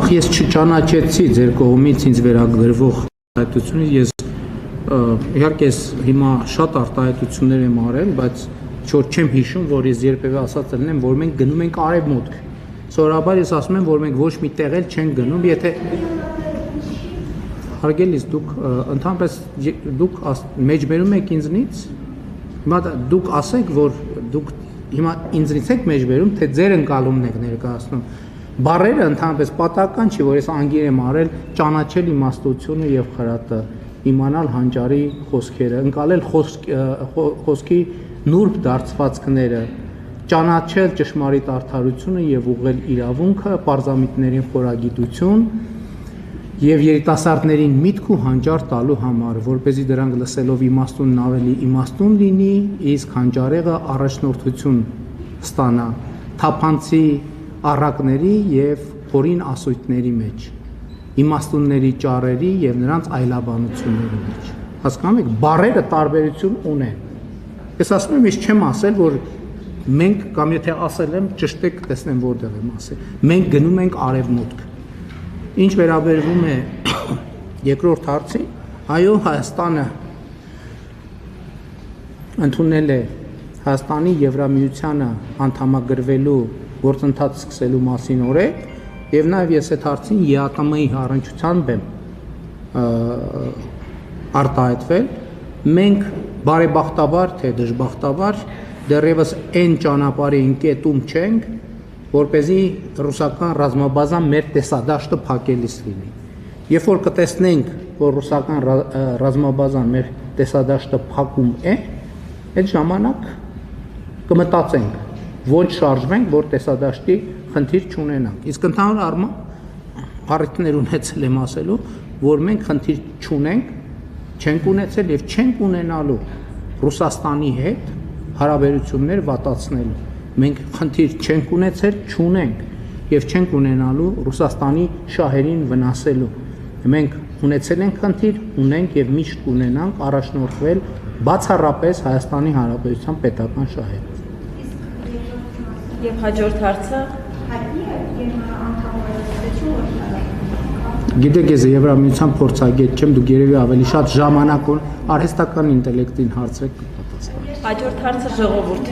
Ես չճանաչեցի ձեր կողմից ինձ վերագրվող արտահայտությունը, ես իհարկե հիմա շատ արտահայտություններ եմ արել, բայց չոր չեմ հիշում, որ ես երբևէ ասած եմ, որ մենք գնում ենք արևմուտք։ Սովորաբար ես ասում եմ, որ մենք ոչ մի տեղ էլ չենք գնում, եթե հարգելիս դուք ընդհանրապես դուք մեջբերում եք ինձնից, հիմա դուք ասեք, որ դուք հիմա ինձնից եք մեջբերում, թե ձեր ընկալումն եք ներկայացնում։ Բառերը ընդհանրապես պատահական չի, որ ես անգիր եմ արել ճանաչել իմաստությունը եւ խրատը, իմանալ հանճարի խոսքերը, ընկալել խոսքի նուրբ դարձվածքները, ճանաչել ճշմարիտ արդարությունը եւ ուղղել իրավունքը, պարզամիտներին խորագիտություն եւ երիտասարդներին միտք ու հանճար տալու համար, որպեսզի դրանք լսելով իմաստունն ավելի իմաստուն լինի, իսկ հանճարեղը առաջնորդություն ստանա թափանցի առակների եւ խորին ասույթների մեջ, իմաստունների ճառերի եւ նրանց այլաբանությունների մեջ։ Հասկանում եք, բառերը տարբերություն ունեն։ Ես ասում եմ, ես չեմ ասել, որ մենք կամ եթե ասել եմ, ճշտեք, տեսնեմ որտեղ եմ ասել։ Մենք գնում ենք արևմուտք։ Ինչ վերաբերվում է երկրորդ հարցին, այո, Հայաստանը ընդունել է Հայաստանի Եվրամիությանը անդամագրվելու գործընթաց սկսելու մասին օրենք, եւ նաեւ ես այդ հարցին ԵԱՏՄ-ի առնչությամբ եմ արտահայտվել։ Մենք բարեբախտաբար թե դժբախտաբար դեռևս այն ճանապարհի ընկետում չենք, որպեսզի ռուսական ռազմաբազան մեր տեսադաշտը փակելիս լինի։ Երբ որ կտեսնենք, որ ռուսական ռազմաբազան մեր տեսադաշտը փակում է, այդ ժամանակ կմտածենք, ոչ շարժվենք, որ տեսադաշտի խնդիր չունենանք։ Իսկ ընդհանուր առմամբ առիթներ ունեցել եմ ասելու, որ մենք խնդիր չունենք, չենք ունեցել եւ չենք ունենալու Ռուսաստանի հետ հարաբերություններ վատացնելու։ Մենք խնդիր չենք ունեցել, չունենք եւ չենք ունենալու Ռուսաստանի շահերին վնասելու։ Մենք ունեցել ենք խնդիր, ունենք եւ միշտ կունենանք առաջնորդվել բացառապես Հայաստանի Հանրապետության պետական շահերով։ Եվ հաջորդ հարցը Գիտեք, ես Եվրամիության փորձագետ չեմ, դուք երևի ավելի շատ ժամանակ արհեստական ինտելեկտին հարցրեք կպատասխանեք։ Հաջորդ հարցը ժողովուրդ։